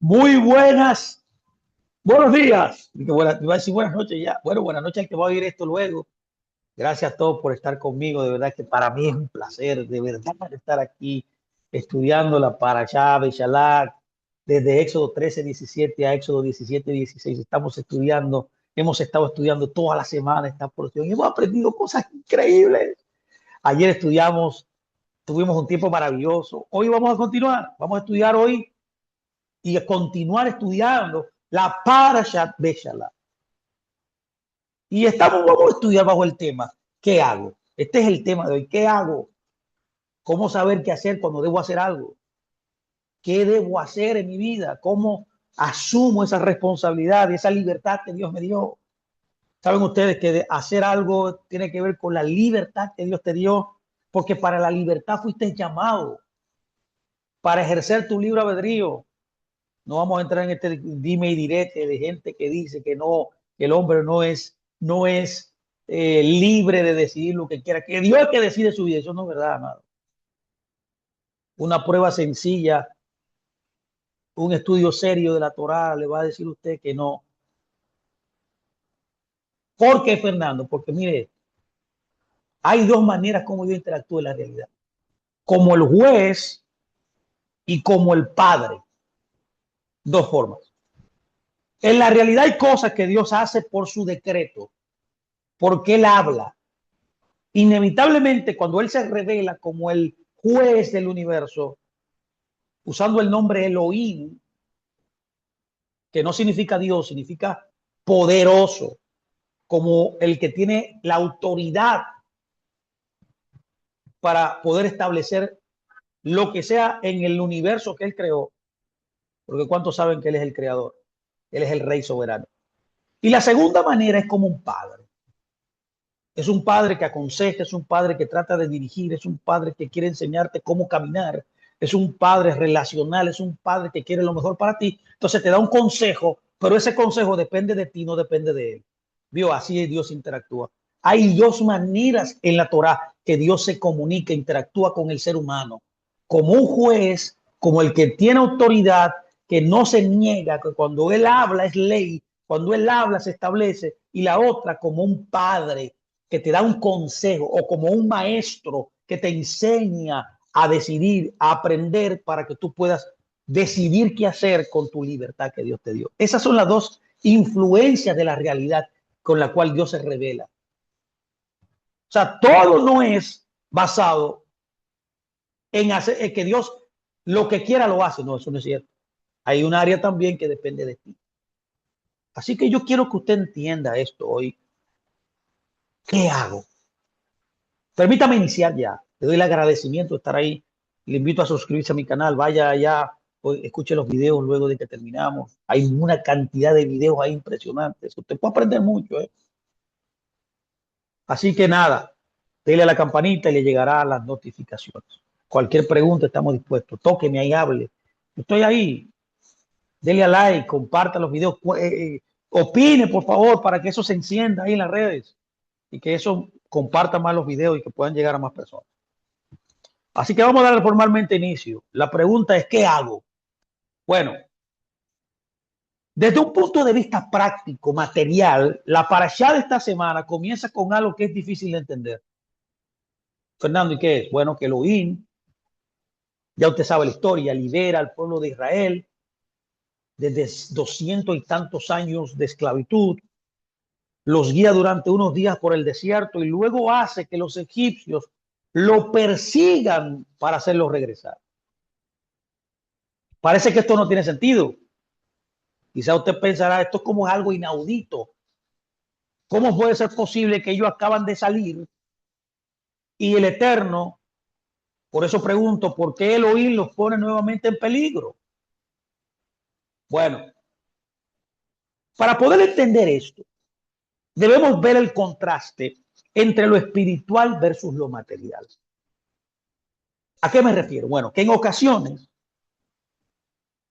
Muy buenos días. Iba a decir buenas noches ya. Bueno, buenas noches al que va a oír esto luego. Gracias a todos por estar conmigo. De verdad que para mí es un placer, de verdad, estar aquí estudiando la Parashá de Shalach, desde Éxodo 13:17 a Éxodo 17:16. Hemos estado estudiando toda la semana esta porción y hemos aprendido cosas increíbles. Ayer tuvimos un tiempo maravilloso. Hoy vamos a continuar. Vamos a estudiar hoy y a continuar estudiando la Parashat Beshalach. Y vamos a estudiar bajo el tema, ¿qué hago? Este es el tema de hoy, ¿qué hago? ¿Cómo saber qué hacer cuando debo hacer algo? ¿Qué debo hacer en mi vida? ¿Cómo asumo esa responsabilidad y esa libertad que Dios me dio? Saben ustedes que hacer algo tiene que ver con la libertad que Dios te dio, porque para la libertad fuiste llamado, para ejercer tu libre albedrío. No vamos a entrar en este dime y direte de gente que dice que no, que el hombre no es libre de decidir lo que quiera, que Dios es que decide su vida. Eso no es verdad, amado. Una prueba sencilla, un estudio serio de la Torá le va a decir a usted que no. ¿Por qué, Fernando? Porque mire, hay dos maneras como yo interactúo en la realidad. Como el juez y como el padre. Dos formas. En la realidad hay cosas que Dios hace por su decreto, porque Él habla. Inevitablemente, cuando Él se revela como el juez del universo, usando el nombre Elohim, que no significa Dios, significa poderoso, como el que tiene la autoridad para poder establecer lo que sea en el universo que Él creó, porque ¿cuántos saben que Él es el creador? Él es el rey soberano. Y la segunda manera es como un padre. Es un padre que aconseja, es un padre que trata de dirigir, es un padre que quiere enseñarte cómo caminar, es un padre relacional, es un padre que quiere lo mejor para ti. Entonces te da un consejo, pero ese consejo depende de ti, no depende de él. ¿Vio? Así Dios interactúa. Hay dos maneras en la Torá que Dios se comunica, interactúa con el ser humano. Como un juez, como el que tiene autoridad, que no se niega, que cuando él habla es ley, cuando él habla se establece, y la otra como un padre que te da un consejo, o como un maestro que te enseña a decidir, a aprender para que tú puedas decidir qué hacer con tu libertad que Dios te dio. Esas son las dos influencias de la realidad con la cual Dios se revela. O sea, todo no es basado en que Dios lo que quiera lo hace. No, eso no es cierto. Hay un área también que depende de ti. Así que yo quiero que usted entienda esto hoy. ¿Qué hago? Permítame iniciar ya. Le doy el agradecimiento de estar ahí. Le invito a suscribirse a mi canal. Vaya allá, escuche los videos luego de que terminamos. Hay una cantidad de videos ahí impresionantes. Usted puede aprender mucho, ¿eh? Así que nada, dele a la campanita y le llegará las notificaciones. Cualquier pregunta estamos dispuestos. Tóqueme ahí, hable. Estoy ahí. Dele a like, comparta los videos. Opine, por favor, para que eso se encienda ahí en las redes y que eso comparta más los videos y que puedan llegar a más personas. Así que vamos a darle formalmente inicio. La pregunta es, ¿qué hago? Bueno, desde un punto de vista práctico, material, la parashá de esta semana comienza con algo que es difícil de entender. Fernando, ¿y qué es? Bueno, que Elohim, ya usted sabe la historia, libera al pueblo de Israel desde 200 y tantos años de esclavitud, los guía durante unos días por el desierto y luego hace que los egipcios lo persigan para hacerlo regresar. Parece que esto no tiene sentido. Quizá usted pensará, esto es como algo inaudito. ¿Cómo puede ser posible que ellos acaban de salir y el Eterno, por eso pregunto, ¿por qué Elohim los pone nuevamente en peligro? Bueno, para poder entender esto, debemos ver el contraste entre lo espiritual versus lo material. ¿A qué me refiero? Bueno, que en ocasiones,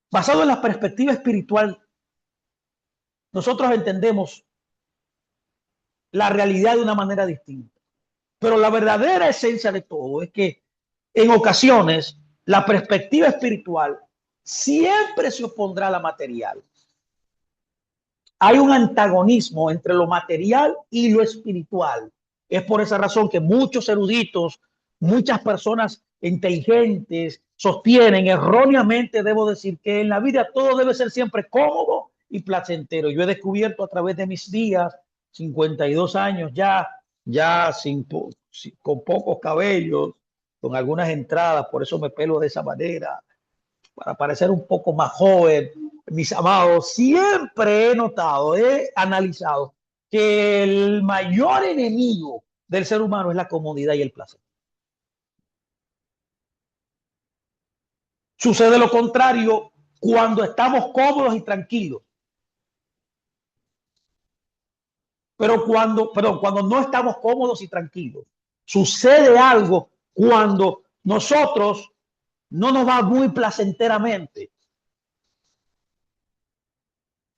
basado en la perspectiva espiritual, nosotros entendemos la realidad de una manera distinta. Pero la verdadera esencia de todo es que en ocasiones la perspectiva espiritual siempre se opondrá a la material. Hay un antagonismo entre lo material y lo espiritual. Es por esa razón que muchos eruditos, muchas personas inteligentes sostienen erróneamente, debo decir, que en la vida todo debe ser siempre cómodo y placentero. Yo he descubierto a través de mis días, 52 años ya con pocos cabellos, con algunas entradas, por eso me pelo de esa manera, para parecer un poco más joven, mis amados, siempre he notado, he analizado que el mayor enemigo del ser humano es la comodidad y el placer. Sucede lo contrario cuando estamos cómodos y tranquilos. Pero cuando no estamos cómodos y tranquilos, sucede algo cuando nosotros no nos va muy placenteramente.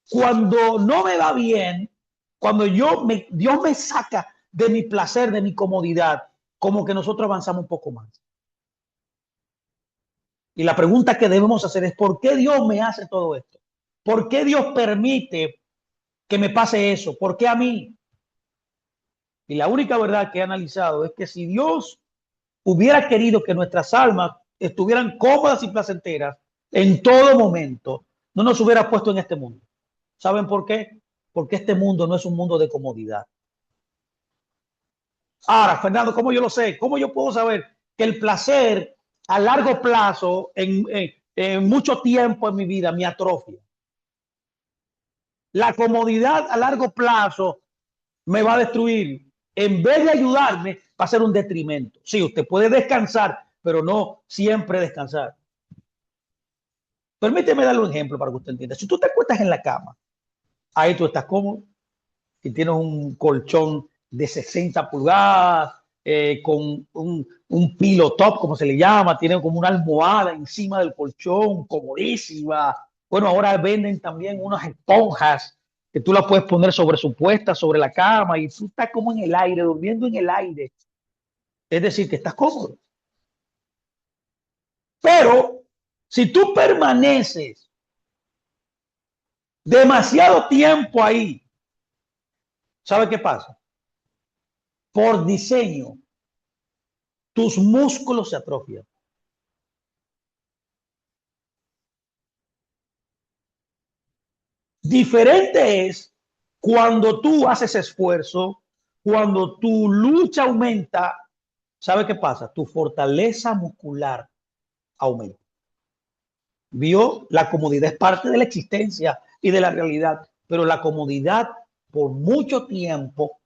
Cuando no me va bien, cuando Dios me saca de mi placer, de mi comodidad, como que nosotros avanzamos un poco más. Y la pregunta que debemos hacer es, ¿por qué Dios me hace todo esto? ¿Por qué Dios permite que me pase eso? ¿Por qué a mí? Y la única verdad que he analizado es que si Dios hubiera querido que nuestras almas estuvieran cómodas y placenteras en todo momento, no nos hubiera puesto en este mundo. ¿Saben por qué? Porque este mundo no es un mundo de comodidad. Ahora, Fernando, ¿cómo yo lo sé? ¿Cómo yo puedo saber que el placer a largo plazo, en mucho tiempo en mi vida, me atrofia? La comodidad a largo plazo me va a destruir. En vez de ayudarme, va a ser un detrimento. Sí, usted puede descansar, pero no siempre descansar. Permíteme darle un ejemplo para que usted entienda. Si tú te acuestas en la cama, ahí tú estás cómodo, y tienes un colchón de 60 pulgadas, con un pillow top, como se le llama, tiene como una almohada encima del colchón, comodísima. Bueno, ahora venden también unas esponjas que tú las puedes poner superpuestas sobre la cama y tú estás como en el aire, durmiendo en el aire. Es decir, que estás cómodo. Pero si tú permaneces demasiado tiempo ahí, ¿sabe qué pasa? Por diseño, tus músculos se atrofian. Diferente es cuando tú haces esfuerzo, cuando tu lucha aumenta, ¿sabe qué pasa? Tu fortaleza muscular aumenta. Vio, la comodidad es parte de la existencia y de la realidad, pero la comodidad por mucho tiempo,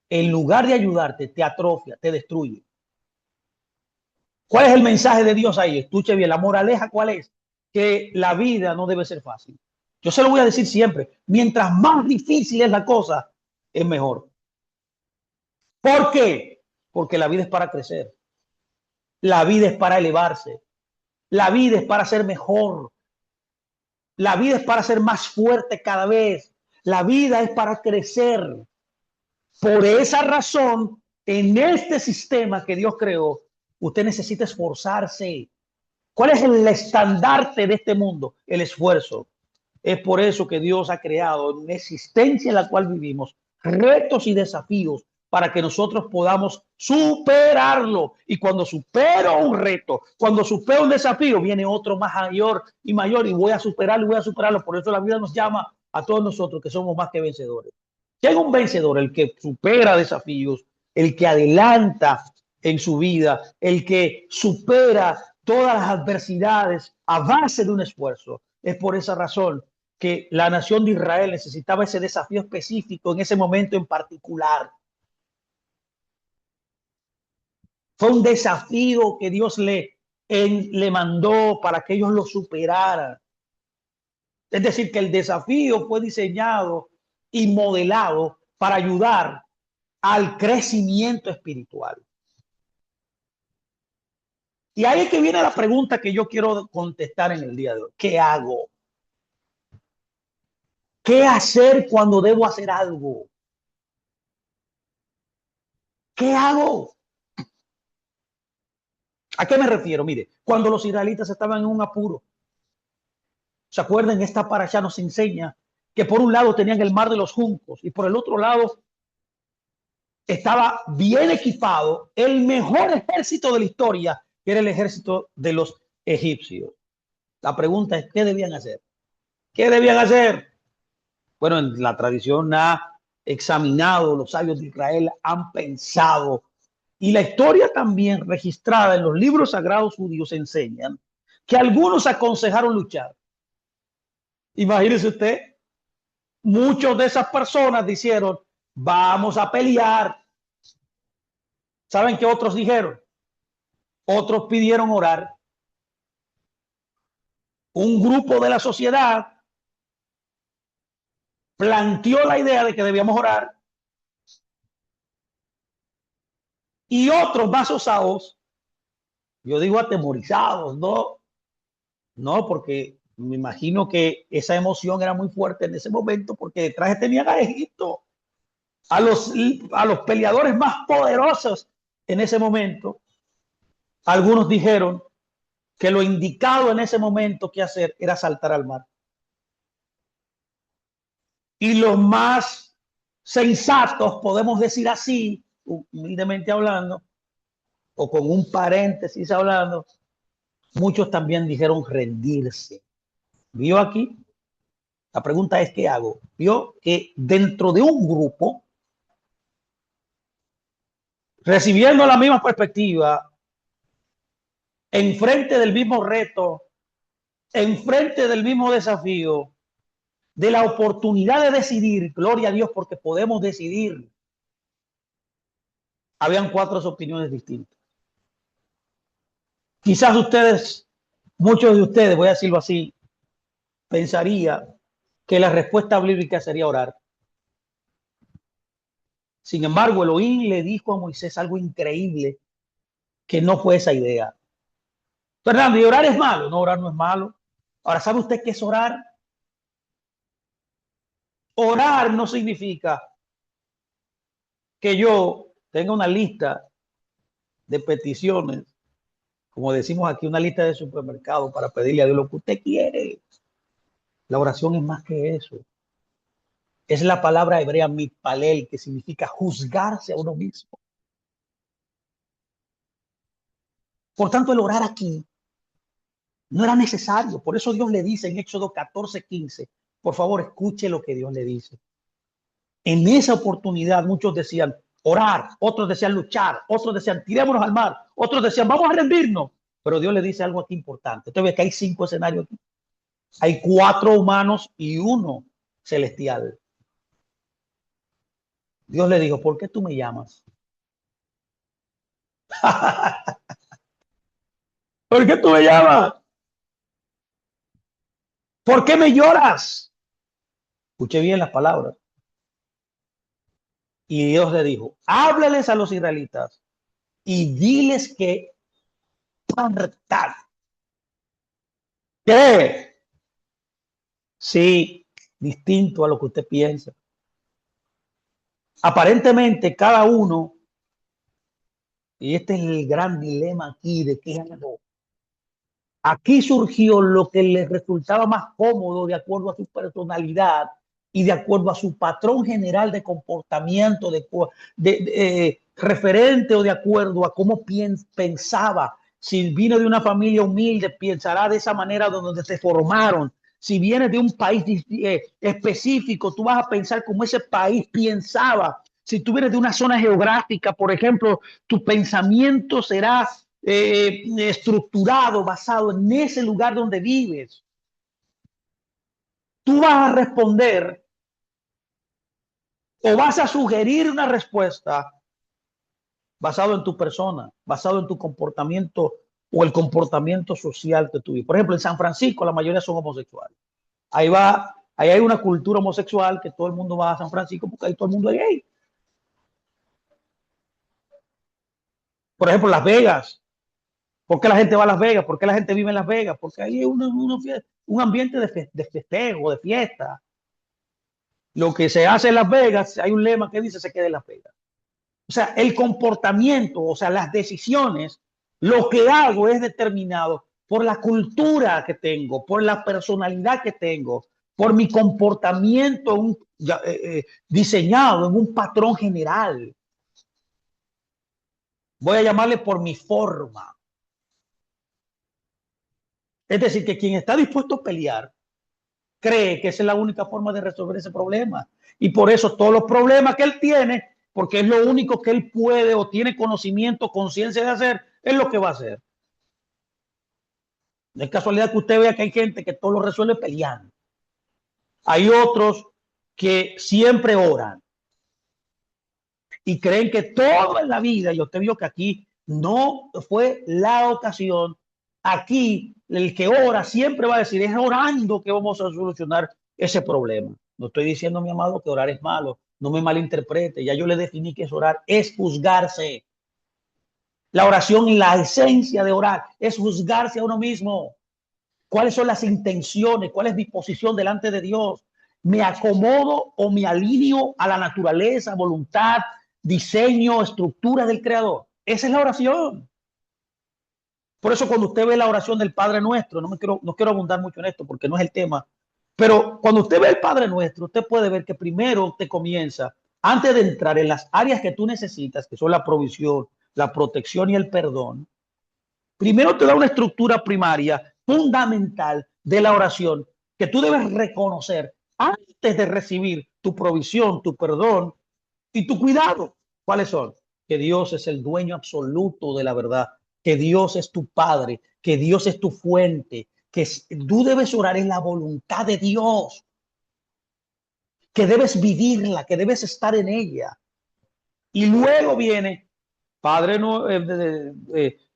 en lugar de ayudarte, te atrofia, te destruye. ¿Cuál es el mensaje de Dios ahí? Escuche bien, la moraleja, ¿cuál es? Que la vida no debe ser fácil. Yo se lo voy a decir siempre, mientras más difícil es la cosa, es mejor. ¿Por qué? Porque la vida es para crecer, la vida es para elevarse, la vida es para ser mejor, la vida es para ser más fuerte cada vez, la vida es para crecer. Por esa razón, en este sistema que Dios creó, usted necesita esforzarse. ¿Cuál es el estandarte de este mundo? El esfuerzo. Es por eso que Dios ha creado una existencia en la cual vivimos retos y desafíos para que nosotros podamos superarlo. Y cuando supero un reto, cuando supero un desafío, viene otro más mayor y mayor y voy a superarlo y voy a superarlo. Por eso la vida nos llama a todos nosotros que somos más que vencedores. ¿Quién es un vencedor? El que supera desafíos, el que adelanta en su vida, el que supera todas las adversidades a base de un esfuerzo. Es por esa razón que la nación de Israel necesitaba ese desafío específico en ese momento en particular. Fue un desafío que Dios le mandó para que ellos lo superaran. Es decir, que el desafío fue diseñado y modelado para ayudar al crecimiento espiritual. Y ahí es que viene la pregunta que yo quiero contestar en el día de hoy. ¿Qué hago? ¿Qué hacer cuando debo hacer algo? ¿Qué hago? ¿A qué me refiero? Mire, cuando los israelitas estaban en un apuro, ¿Se acuerdan? Esta parasha nos enseña que por un lado tenían el mar de los juncos y por el otro lado estaba bien equipado el mejor ejército de la historia, que era el ejército de los egipcios. La pregunta es, ¿qué debían hacer? ¿Qué debían hacer? Bueno, en la tradición ha examinado, los sabios de Israel han pensado, y la historia también registrada en los libros sagrados judíos enseñan que algunos aconsejaron luchar. Imagínese usted, muchos de esas personas dijeron, vamos a pelear. ¿Saben qué otros dijeron? Otros pidieron orar. Un grupo de la sociedad planteó la idea de que debíamos orar y otros más osados, yo digo atemorizados, no, porque me imagino que esa emoción era muy fuerte en ese momento porque detrás tenían a Egipto, a los peleadores más poderosos en ese momento. Algunos dijeron que lo indicado en ese momento que hacer era saltar al mar. Y los más sensatos, podemos decir así, humildemente hablando, o con un paréntesis hablando, muchos también dijeron rendirse. ¿Vio aquí? La pregunta es, ¿qué hago? Vio que dentro de un grupo, recibiendo la misma perspectiva, enfrente del mismo reto, enfrente del mismo desafío, de la oportunidad de decidir, gloria a Dios porque podemos decidir, habían 4 opiniones distintas. Quizás ustedes, muchos de ustedes, voy a decirlo así, pensaría que la respuesta bíblica sería orar. Sin embargo, Elohim le dijo a Moisés algo increíble, que no fue esa idea. Fernando, ¿y orar es malo? No, orar no es malo. Ahora, ¿sabe usted qué es orar? Orar no significa que yo tenga una lista de peticiones, como decimos aquí, una lista de supermercado para pedirle a Dios lo que usted quiere. La oración es más que eso. Es la palabra hebrea mitpalel, que significa juzgarse a uno mismo. Por tanto, el orar aquí no era necesario. Por eso Dios le dice en Éxodo 14:15, por favor, escuche lo que Dios le dice. En esa oportunidad muchos decían orar, otros decían luchar, otros decían tirémonos al mar, otros decían vamos a rendirnos. Pero Dios le dice algo aquí importante. Usted ve que hay 5 escenarios aquí. Hay 4 humanos y 1 celestial. Dios le dijo, ¿por qué tú me llamas? ¿Por qué tú me llamas? ¿Por qué me lloras? Escuche bien las palabras. Y Dios le dijo, háblales a los israelitas y diles que partan. ¿Qué? Sí, distinto a lo que usted piensa. Aparentemente cada uno, y este es el gran dilema aquí de qué hago. Aquí surgió lo que les resultaba más cómodo de acuerdo a su personalidad y de acuerdo a su patrón general de comportamiento, referente o de acuerdo a cómo pensaba. Si vino de una familia humilde, pensará de esa manera donde se formaron. Si viene de un país específico, tú vas a pensar como ese país pensaba. Si tú vienes de una zona geográfica, por ejemplo, tu pensamiento será estructurado, basado en ese lugar donde vives. Tú vas a responder o vas a sugerir una respuesta basado en tu persona, basado en tu comportamiento o el comportamiento social que tú vives. Por ejemplo, en San Francisco la mayoría son homosexuales. Ahí hay una cultura homosexual que todo el mundo va a San Francisco porque ahí todo el mundo es gay. Por ejemplo, Las Vegas. ¿Por qué la gente va a Las Vegas? ¿Por qué la gente vive en Las Vegas? Porque ahí hay un ambiente de festejo, de fiesta. Lo que se hace en Las Vegas, hay un lema que dice se queda en Las Vegas. O sea, el comportamiento, o sea, las decisiones, lo que hago es determinado por la cultura que tengo, por la personalidad que tengo, por mi comportamiento diseñado en un patrón general. Voy a llamarle por mi forma. Es decir, que quien está dispuesto a pelear cree que esa es la única forma de resolver ese problema. Y por eso todos los problemas que él tiene, porque es lo único que él puede o tiene conocimiento, conciencia de hacer, es lo que va a hacer. No es casualidad que usted vea que hay gente que todo lo resuelve peleando. Hay otros que siempre oran y creen que todo en la vida, y usted vio que aquí no fue la ocasión, aquí el que ora siempre va a decir, es orando que vamos a solucionar ese problema. No estoy diciendo, mi amado, que orar es malo, no me malinterprete, ya yo le definí que es orar, es juzgarse. La oración, la esencia de orar, es juzgarse a uno mismo. ¿Cuáles son las intenciones? ¿Cuál es mi posición delante de Dios? ¿Me acomodo o me alineo a la naturaleza, voluntad, diseño, estructura del Creador? Esa es la oración. Por eso cuando usted ve la oración del Padre Nuestro, no quiero abundar mucho en esto porque no es el tema, pero cuando usted ve el Padre Nuestro, usted puede ver que primero te comienza, antes de entrar en las áreas que tú necesitas, que son la provisión, la protección y el perdón, primero te da una estructura primaria fundamental de la oración que tú debes reconocer antes de recibir tu provisión, tu perdón y tu cuidado. ¿Cuáles son? Que Dios es el dueño absoluto de la verdad, que Dios es tu Padre, que Dios es tu fuente, que tú debes orar en la voluntad de Dios, que debes vivirla, que debes estar en ella. Y luego viene, Padre, no,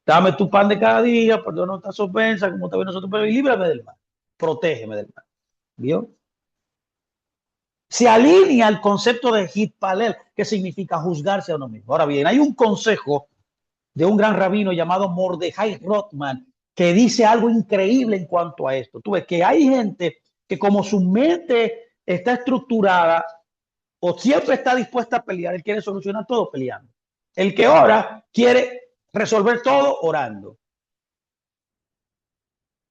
dame tu pan de cada día, perdona nuestras ofensas, como también nosotros, pero líbrame del mal, protégeme del mal. ¿Vio? Se alinea al concepto de hitpalel, que significa juzgarse a uno mismo. Ahora bien, hay un consejo de un gran rabino llamado Mordejai Rothman que dice algo increíble en cuanto a esto. Tú ves que hay gente que como su mente está estructurada o siempre está dispuesta a pelear, él quiere solucionar todo peleando. El que ora quiere resolver todo orando.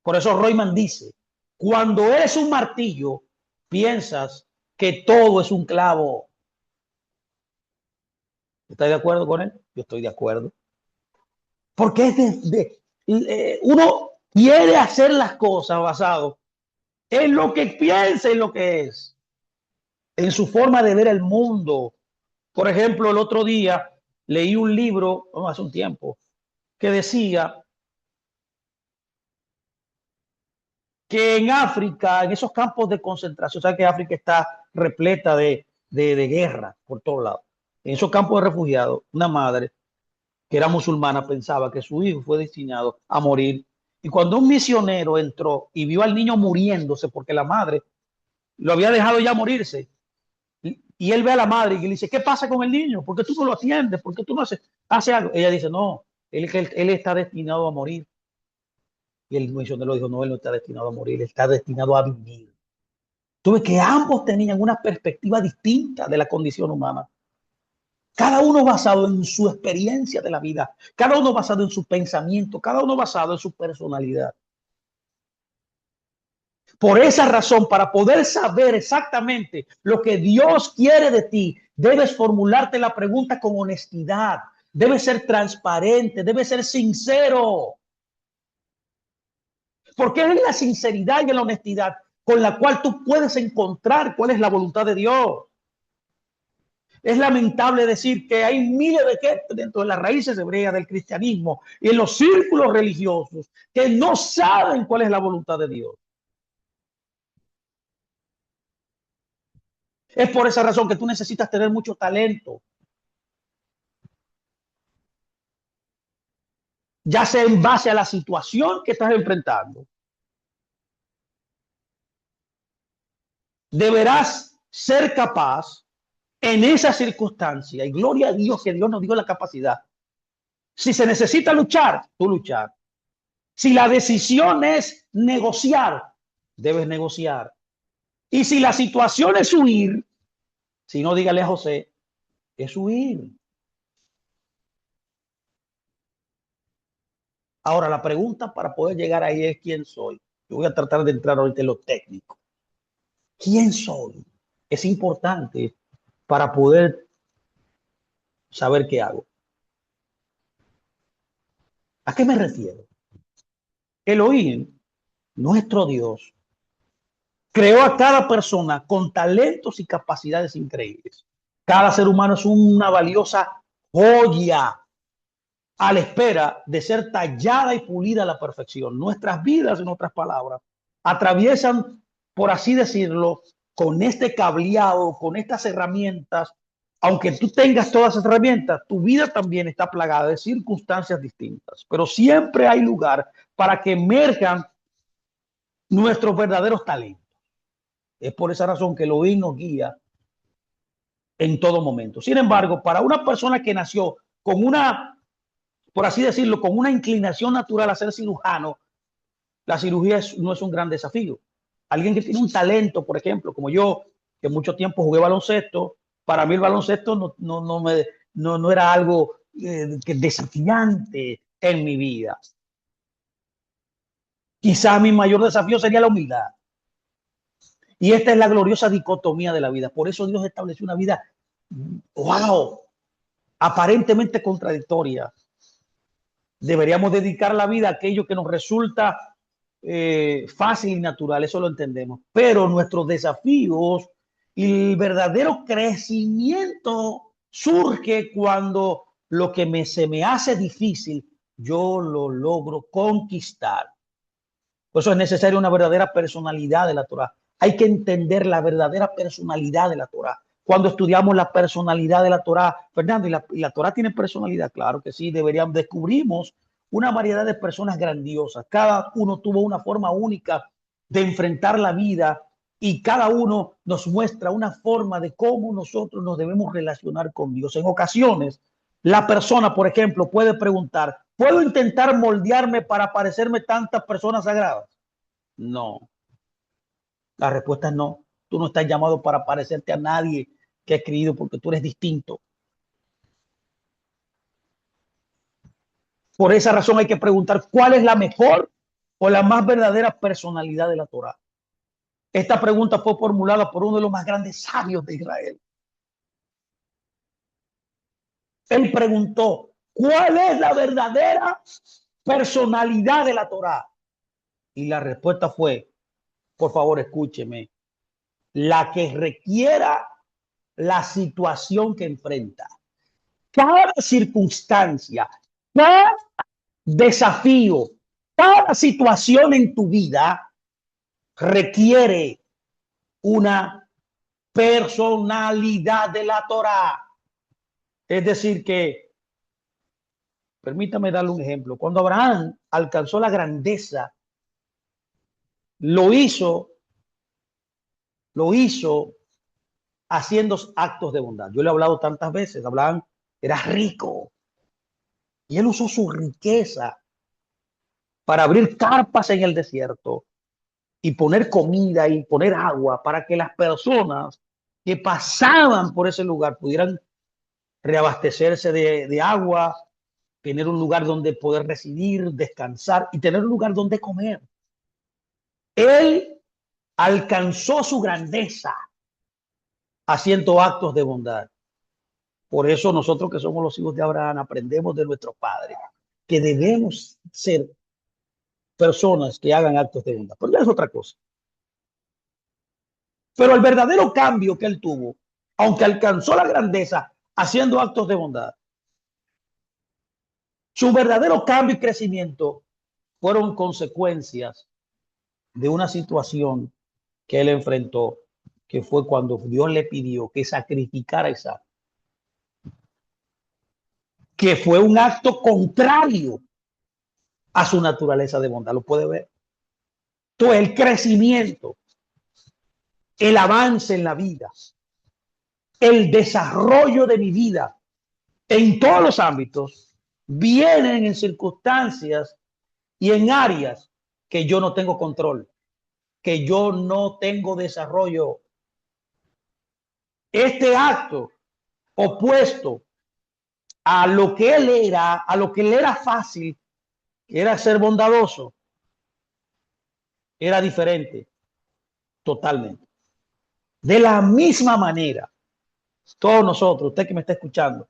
Por eso Rothman dice, cuando eres un martillo, piensas que todo es un clavo. ¿Estás de acuerdo con él? Yo estoy de acuerdo. Porque uno quiere hacer las cosas basado en lo que piensa, en lo que es, en su forma de ver el mundo. Por ejemplo, el otro día leí un libro, hace un tiempo, que decía que en África, en esos campos de concentración, o sea que África está repleta de guerra por todos lados. En esos campos de refugiados, una madre que era musulmana pensaba que su hijo fue destinado a morir. Y cuando un misionero entró y vio al niño muriéndose porque la madre lo había dejado ya morirse, y él ve a la madre y le dice, ¿qué pasa con el niño? ¿Por qué tú no lo atiendes? ¿Por qué tú no haces algo? Ella dice, no, él está destinado a morir. Y el misionero dijo, no, él no está destinado a morir, él está destinado a vivir. Tuve que ambos tenían una perspectiva distinta de la condición humana. Cada uno basado en su experiencia de la vida, cada uno basado en su pensamiento, cada uno basado en su personalidad. Por esa razón, para poder saber exactamente lo que Dios quiere de ti, debes formularte la pregunta con honestidad, debes ser transparente, debes ser sincero. Porque es la sinceridad y la honestidad con la cual tú puedes encontrar cuál es la voluntad de Dios. Es lamentable decir que hay miles de gente dentro de las raíces hebreas del cristianismo y en los círculos religiosos que no saben cuál es la voluntad de Dios. Es por esa razón que tú necesitas tener mucho talento, ya sea en base a la situación que estás enfrentando. Deberás ser capaz en esa circunstancia, y gloria a Dios que Dios nos dio la capacidad. Si se necesita luchar, tú luchar. Si la decisión es negociar, debes negociar. Y si la situación es huir, si no, dígale a José, es huir. Ahora, la pregunta para poder llegar ahí es ¿quién soy? Yo voy a tratar de entrar ahorita en lo técnico. ¿Quién soy? Es importante para poder saber qué hago. ¿A qué me refiero? Elohim, nuestro Dios, creó a cada persona con talentos y capacidades increíbles. Cada ser humano es una valiosa joya a la espera de ser tallada y pulida a la perfección. Nuestras vidas, en otras palabras, atraviesan, por así decirlo, con este cableado, con estas herramientas. Aunque tú tengas todas esas herramientas, tu vida también está plagada de circunstancias distintas, pero siempre hay lugar para que emerjan nuestros verdaderos talentos. Es por esa razón que Elohim nos guía en todo momento. Sin embargo, para una persona que nació con una, por así decirlo, con una inclinación natural a ser cirujano, la cirugía no es un gran desafío. Alguien que tiene un talento, por ejemplo, como yo, que mucho tiempo jugué baloncesto, para mí el baloncesto no era algo desafiante en mi vida. Quizá mi mayor desafío sería la humildad. Y esta es la gloriosa dicotomía de la vida. Por eso Dios estableció una vida, wow, aparentemente contradictoria. Deberíamos dedicar la vida a aquello que nos resulta fácil y natural, eso lo entendemos. Pero nuestros desafíos y el verdadero crecimiento surge cuando lo que se me hace difícil, yo lo logro conquistar. Por eso es necesaria una verdadera personalidad de la Torah. Hay que entender la verdadera personalidad de la Torah. Cuando estudiamos la personalidad de la Torah, Fernando, y la Torah tiene personalidad, claro que sí, descubrimos una variedad de personas grandiosas. Cada uno tuvo una forma única de enfrentar la vida y cada uno nos muestra una forma de cómo nosotros nos debemos relacionar con Dios. En ocasiones, la persona, por ejemplo, puede preguntar, ¿puedo intentar moldearme para parecerme tantas personas sagradas? No, la respuesta es no. Tú no estás llamado para parecerte a nadie que ha escrito porque tú eres distinto. Por esa razón hay que preguntar cuál es la mejor o la más verdadera personalidad de la Torá. Esta pregunta fue formulada por uno de los más grandes sabios de Israel. Él preguntó, ¿cuál es la verdadera personalidad de la Torá? Y la respuesta fue, por favor, escúcheme, la que requiera la situación que enfrenta. Cada circunstancia, cada desafío, cada situación en tu vida requiere una personalidad de la Torá. Es decir, que, permítame darle un ejemplo, cuando Abraham alcanzó la grandeza, lo hizo haciendo actos de bondad. Yo le he hablado tantas veces, Abraham era rico y él usó su riqueza para abrir carpas en el desierto y poner comida y poner agua para que las personas que pasaban por ese lugar pudieran reabastecerse de agua, tener un lugar donde poder residir, descansar y tener un lugar donde comer. Él alcanzó su grandeza haciendo actos de bondad. Por eso nosotros que somos los hijos de Abraham aprendemos de nuestros padres que debemos ser personas que hagan actos de bondad. Pero ya es otra cosa. Pero el verdadero cambio que él tuvo, aunque alcanzó la grandeza haciendo actos de bondad, su verdadero cambio y crecimiento fueron consecuencias de una situación que él enfrentó, que fue cuando Dios le pidió que sacrificara a Isaac, que fue un acto contrario a su naturaleza de bondad. Lo puede ver. Todo el crecimiento, el avance en la vida, el desarrollo de mi vida en todos los ámbitos vienen en circunstancias y en áreas que yo no tengo control, que yo no tengo desarrollo. Este acto opuesto a lo que él era, a lo que le era fácil, que era ser bondadoso, era diferente totalmente. De la misma manera, todos nosotros, usted que me está escuchando,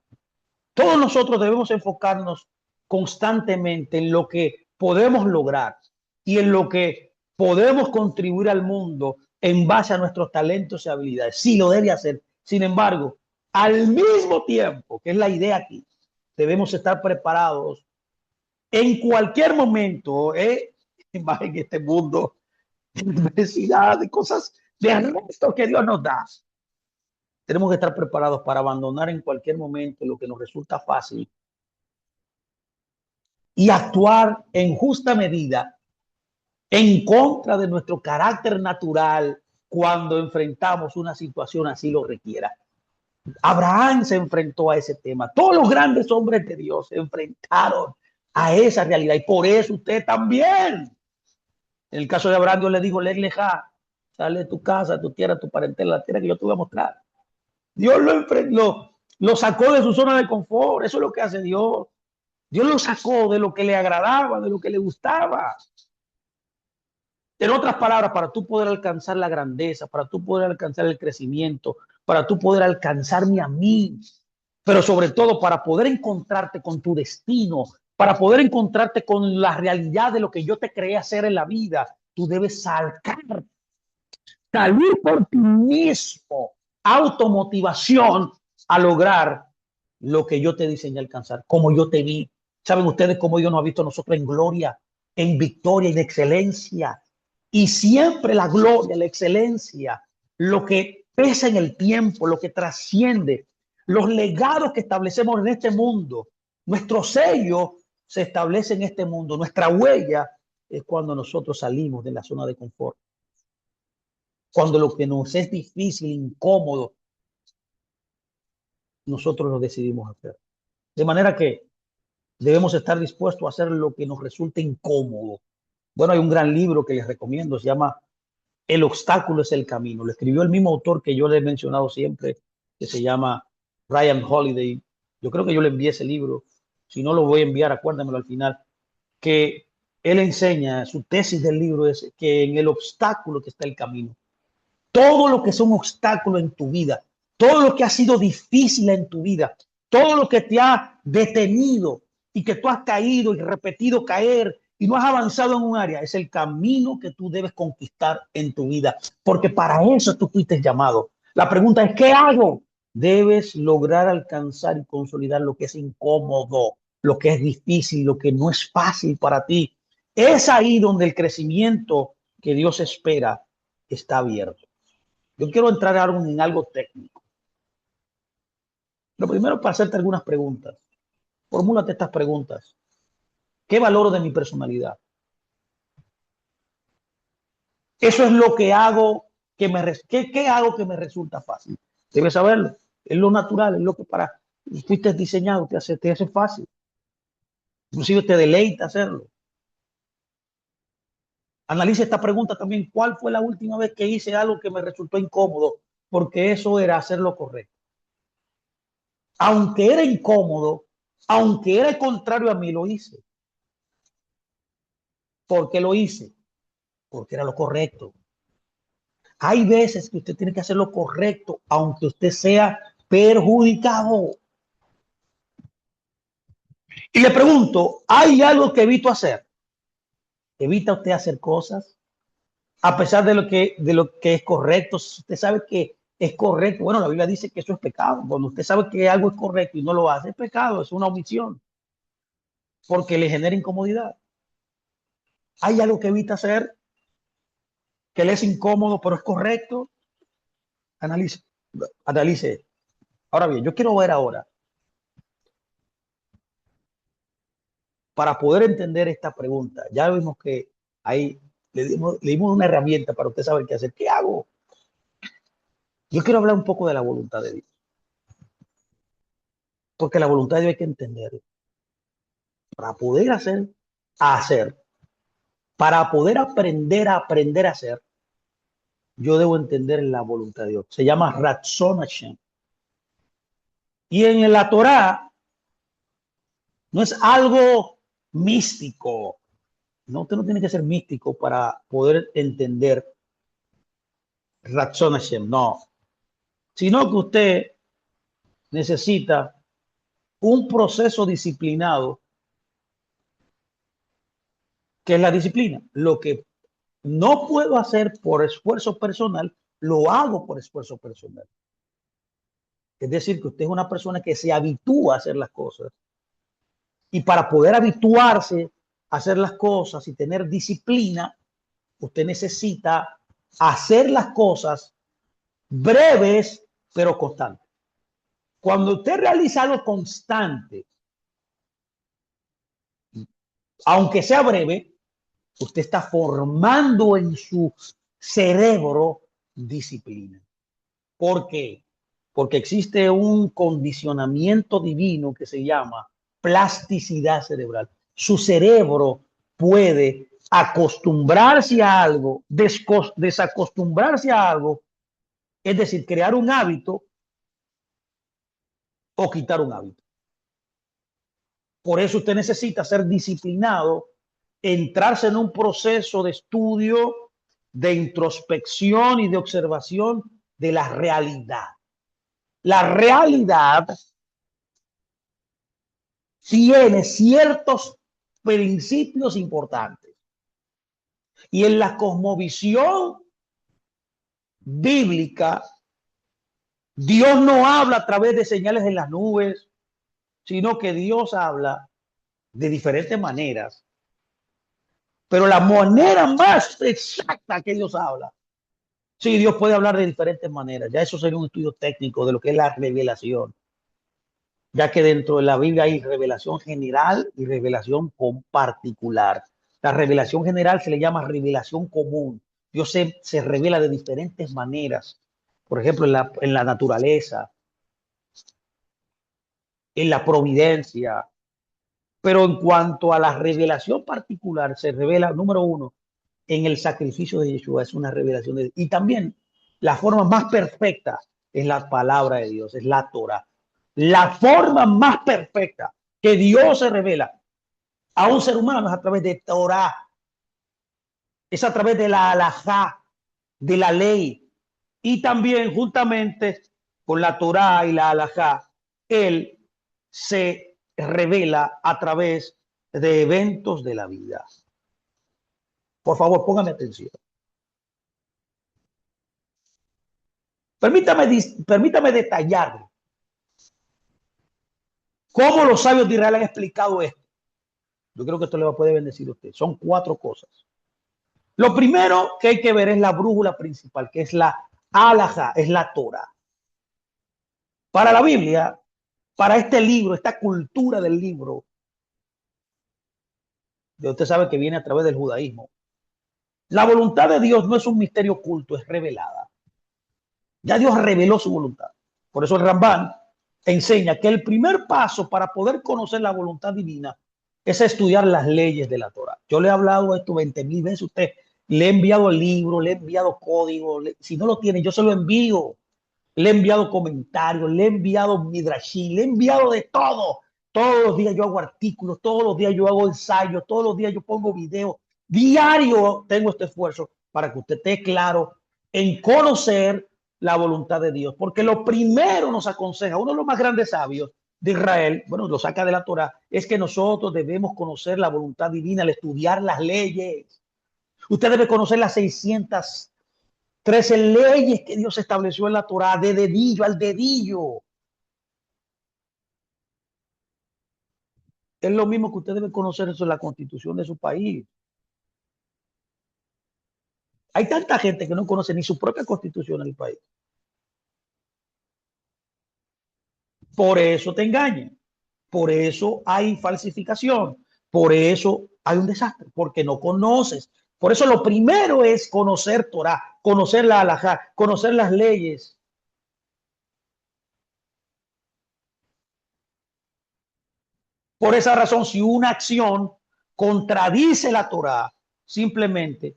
todos nosotros debemos enfocarnos constantemente en lo que podemos lograr y en lo que podemos contribuir al mundo en base a nuestros talentos y habilidades. Sí, lo debe hacer. Sin embargo, al mismo tiempo, que es la idea aquí, debemos estar preparados en cualquier momento, más en este mundo de necesidad, de cosas, de resto que Dios nos da. Tenemos que estar preparados para abandonar en cualquier momento lo que nos resulta fácil y actuar en justa medida en contra de nuestro carácter natural cuando enfrentamos una situación así lo requiera. Abraham se enfrentó a ese tema. Todos los grandes hombres de Dios se enfrentaron a esa realidad y por eso usted también. En el caso de Abraham, Dios le dijo, leja, sale de tu casa, de tu tierra, tu parentela, la tierra que yo te voy a mostrar. Dios lo sacó de su zona de confort. Eso es lo que hace Dios. Dios lo sacó de lo que le agradaba, de lo que le gustaba. En otras palabras, para tú poder alcanzar la grandeza, para tú poder alcanzar el crecimiento, para tú poder alcanzarme a mí, pero sobre todo para poder encontrarte con tu destino, para poder encontrarte con la realidad de lo que yo te creé hacer en la vida, tú debes salir por ti mismo, automotivación a lograr lo que yo te diseñé alcanzar, como yo te vi. ¿Saben ustedes cómo Dios nos ha visto a nosotros en gloria, en victoria y en excelencia? Y siempre la gloria, la excelencia, lo que pesa en el tiempo, lo que trasciende, los legados que establecemos en este mundo, nuestro sello se establece en este mundo, nuestra huella es cuando nosotros salimos de la zona de confort. Cuando lo que nos es difícil, incómodo, nosotros lo decidimos hacer. De manera que debemos estar dispuestos a hacer lo que nos resulte incómodo. Bueno, hay un gran libro que les recomiendo, se llama El obstáculo es el camino. Lo escribió el mismo autor que yo le he mencionado siempre, que se llama Ryan Holiday. Yo creo que yo le envié ese libro. Si no lo voy a enviar, acuérdamelo al final. Que él enseña, su tesis del libro es que en el obstáculo que está el camino. Todo lo que es un obstáculo en tu vida, todo lo que ha sido difícil en tu vida, todo lo que te ha detenido y que tú has caído y repetido caer y no has avanzado en un área, es el camino que tú debes conquistar en tu vida, porque para eso tú fuiste llamado. La pregunta es, ¿qué hago? Debes lograr alcanzar y consolidar lo que es incómodo, lo que es difícil, lo que no es fácil para ti. Es ahí donde el crecimiento que Dios espera está abierto. Yo quiero entrar en algo técnico. Lo primero, para hacerte algunas preguntas. Formúlate estas preguntas. ¿Qué valoro de mi personalidad? Eso es lo que hago ¿qué hago que me resulta fácil? Debes saberlo. Es lo natural, es lo que para fuiste diseñado, te hace fácil. Inclusive te deleita hacerlo. Analice esta pregunta también. ¿Cuál fue la última vez que hice algo que me resultó incómodo? Porque eso era hacer lo correcto. Aunque era incómodo, aunque era contrario a mí, lo hice. ¿Por qué lo hice? Porque era lo correcto. Hay veces que usted tiene que hacer lo correcto, aunque usted sea perjudicado. Y le pregunto, ¿hay algo que evito hacer? ¿Evita usted hacer cosas? A pesar de lo que es correcto, si usted sabe que es correcto. Bueno, la Biblia dice que eso es pecado. Cuando usted sabe que algo es correcto y no lo hace, es pecado, es una omisión, porque le genera incomodidad. ¿Hay algo que evita hacer? Que le es incómodo, pero es correcto. Analice, analice. Ahora bien, yo quiero ver ahora, para poder entender esta pregunta, ya vimos que ahí le dimos una herramienta para usted saber qué hacer. ¿Qué hago? Yo quiero hablar un poco de la voluntad de Dios, porque la voluntad de Dios hay que entender. Para poder hacer, para poder aprender a hacer, yo debo entender la voluntad de Dios. Se llama Ratzon Hashem. Y en la Torá no es algo místico. No, usted no tiene que ser místico para poder entender Ratzon Hashem, no. Sino que usted necesita un proceso disciplinado, que es la disciplina. Lo que no puedo hacer por esfuerzo personal, lo hago por esfuerzo personal. Es decir, que usted es una persona que se habitúa a hacer las cosas. Y para poder habituarse a hacer las cosas y tener disciplina, usted necesita hacer las cosas breves, pero constantes. Cuando usted realiza algo constante, aunque sea breve, usted está formando en su cerebro disciplina. ¿Por qué? Porque existe un condicionamiento divino que se llama plasticidad cerebral. Su cerebro puede acostumbrarse a algo, desacostumbrarse a algo, es decir, crear un hábito o quitar un hábito. Por eso usted necesita ser disciplinado, entrarse en un proceso de estudio, de introspección y de observación de la realidad. La realidad tiene ciertos principios importantes. Y en la cosmovisión bíblica, Dios no habla a través de señales en las nubes, sino que Dios habla de diferentes maneras. Pero la manera más exacta que Dios habla, sí, Dios puede hablar de diferentes maneras. Ya eso sería un estudio técnico de lo que es la revelación. Ya que dentro de la Biblia hay revelación general y revelación particular. La revelación general se le llama revelación común. Dios se revela de diferentes maneras. Por ejemplo, en la naturaleza, en la providencia. Pero en cuanto a la revelación particular, se revela, número uno, en el sacrificio de Yeshua. Es una revelación de Dios. Y también la forma más perfecta es la palabra de Dios, es la Torah. La forma más perfecta que Dios se revela a un ser humano es a través de Torah, es a través de la halajá, de la ley. Y también juntamente con la Torah y la halajá, Él se revela a través de eventos de la vida. Por favor, póngame atención. Permítame detallar cómo los sabios de Israel han explicado esto. Yo creo que esto le puede bendecir a usted. Son 4 cosas. Lo primero que hay que ver es la brújula principal, que es la halajá, es la Torah. Para la Biblia, para este libro, esta cultura del libro, usted sabe que viene a través del judaísmo. La voluntad de Dios no es un misterio oculto, es revelada. Ya Dios reveló su voluntad. Por eso el Rambán enseña que el primer paso para poder conocer la voluntad divina es estudiar las leyes de la Torah. Yo le he hablado esto 20,000 veces a usted. Le he enviado el libro, le he enviado código. Si no lo tiene, yo se lo envío. Le he enviado comentarios, le he enviado midrashí, le he enviado de todo. Todos los días yo hago artículos, todos los días yo hago ensayos, todos los días yo pongo videos. Diario tengo este esfuerzo para que usted esté claro en conocer la voluntad de Dios. Porque lo primero nos aconseja, uno de los más grandes sabios de Israel, bueno, lo saca de la Torah, es que nosotros debemos conocer la voluntad divina al estudiar las leyes. Usted debe conocer las 613 leyes que Dios estableció en la Torah, de dedillo al dedillo. Es lo mismo que usted debe conocer eso en la constitución de su país. Hay tanta gente que no conoce ni su propia constitución en el país. Por eso te engañan. Por eso hay falsificación. Por eso hay un desastre, porque no conoces. Por eso lo primero es conocer Torah, conocer la halajá, conocer las leyes. Por esa razón, si una acción contradice la Torah, simplemente,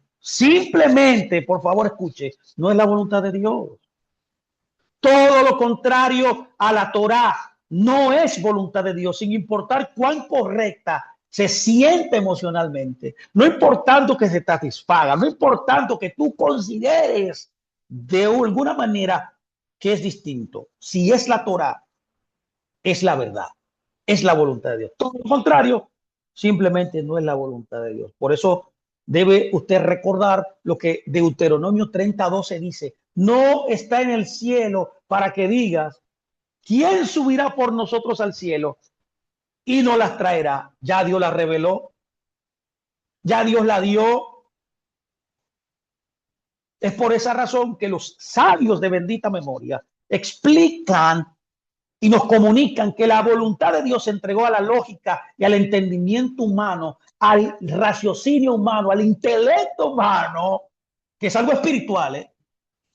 por favor escuche, no es la voluntad de Dios. Todo lo contrario a la Torah no es voluntad de Dios, sin importar cuán correcta se siente emocionalmente, no importando que se satisfaga, no importando que tú consideres de alguna manera que es distinto. Si es la Torá, es la verdad, es la voluntad de Dios. Todo lo contrario, simplemente no es la voluntad de Dios. Por eso debe usted recordar lo que Deuteronomio 30:12 dice: no está en el cielo para que digas, ¿quién subirá por nosotros al cielo y nos las traerá? Ya Dios la reveló, ya Dios la dio. Es por esa razón que los sabios de bendita memoria explican y nos comunican que la voluntad de Dios se entregó a la lógica y al entendimiento humano, al raciocinio humano, al intelecto humano, que es algo espiritual, ¿eh?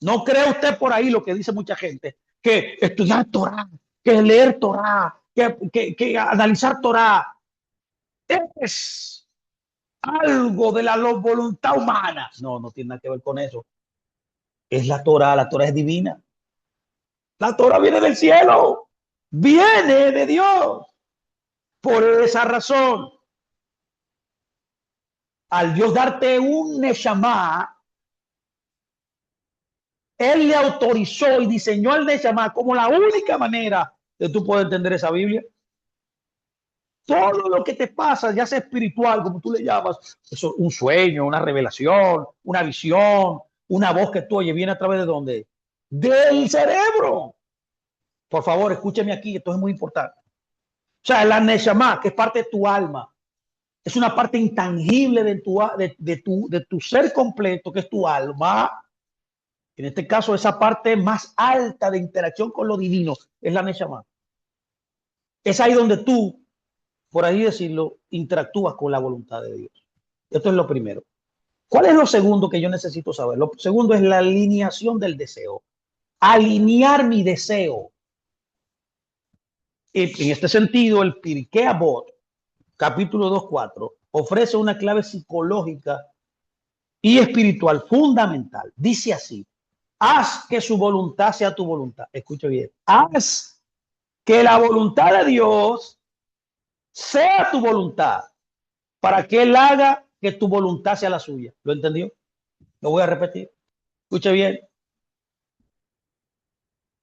No cree usted por ahí lo que dice mucha gente, que estudiar Torah, que leer Torah, que analizar Torah es algo de la voluntad humana. No, no tiene nada que ver con eso. Es la Torah es divina. La Torah viene del cielo, viene de Dios. Por esa razón, al Dios darte un Neshama, Él le autorizó y diseñó el Neshama como la única manera de tú poder entender esa Biblia. Todo lo que te pasa, ya sea espiritual, como tú le llamas, eso, un sueño, una revelación, una visión, una voz que tú oyes, viene a través de dónde? Del cerebro. Por favor, escúcheme aquí, esto es muy importante. O sea, la Neshama, que es parte de tu alma, es una parte intangible de tu ser completo, que es tu alma. En este caso, esa parte más alta de interacción con lo divino es la Neshama. Es ahí donde tú, por ahí decirlo, interactúas con la voluntad de Dios. Esto es lo primero. ¿Cuál es lo segundo que yo necesito saber? Lo segundo es la alineación del deseo. Alinear mi deseo. En este sentido, el Pirkei Avot, capítulo 2:4, ofrece una clave psicológica y espiritual fundamental. Dice así: haz que su voluntad sea tu voluntad. Escuche bien. Haz que la voluntad de Dios sea tu voluntad, para que Él haga que tu voluntad sea la suya. ¿Lo entendió? Lo voy a repetir. Escuche bien.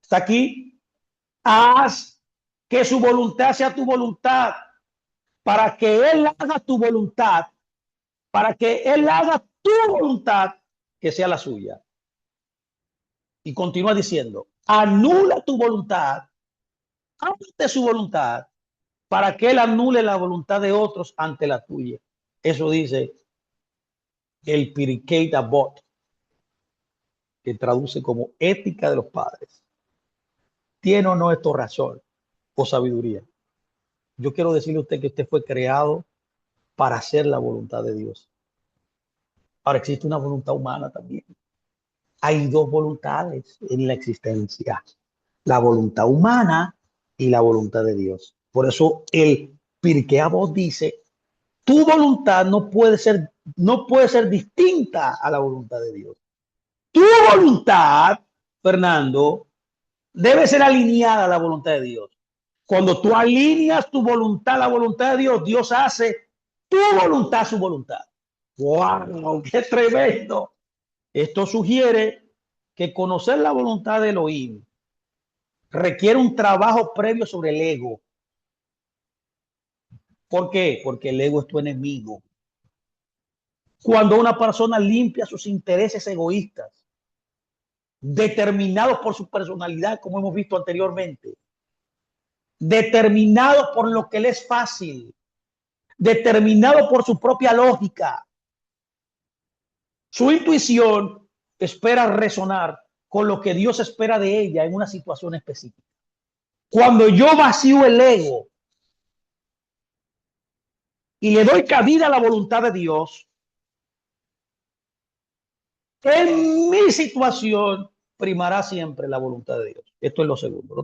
Está aquí. Haz que su voluntad sea tu voluntad, para que Él haga tu voluntad, para que Él haga tu voluntad que sea la suya. Y continúa diciendo: anula tu voluntad ante su voluntad, para que Él anule la voluntad de otros ante la tuya. Eso dice el Pirkei Avot, que traduce como ética de los padres. ¿Tiene o no esto razón o sabiduría? Yo quiero decirle a usted que usted fue creado para hacer la voluntad de Dios. Ahora, existe una voluntad humana también. Hay dos voluntades en la existencia: la voluntad humana y la voluntad de Dios. Por eso el Pirkei Avot dice: tu voluntad no puede ser distinta a la voluntad de Dios. Tu voluntad, Fernando, debe ser alineada a la voluntad de Dios. Cuando tú alineas tu voluntad a la voluntad de Dios, Dios hace tu voluntad su voluntad. ¡Wow! ¡Qué tremendo! Esto sugiere que conocer la voluntad de Elohim requiere un trabajo previo sobre el ego. ¿Por qué? Porque el ego es tu enemigo. Cuando una persona limpia sus intereses egoístas, determinados por su personalidad, como hemos visto anteriormente, determinados por lo que le es fácil, determinados por su propia lógica, su intuición espera resonar con lo que Dios espera de ella en una situación específica. Cuando yo vacío el ego y le doy cabida a la voluntad de Dios, en mi situación primará siempre la voluntad de Dios. Esto es lo segundo. Lo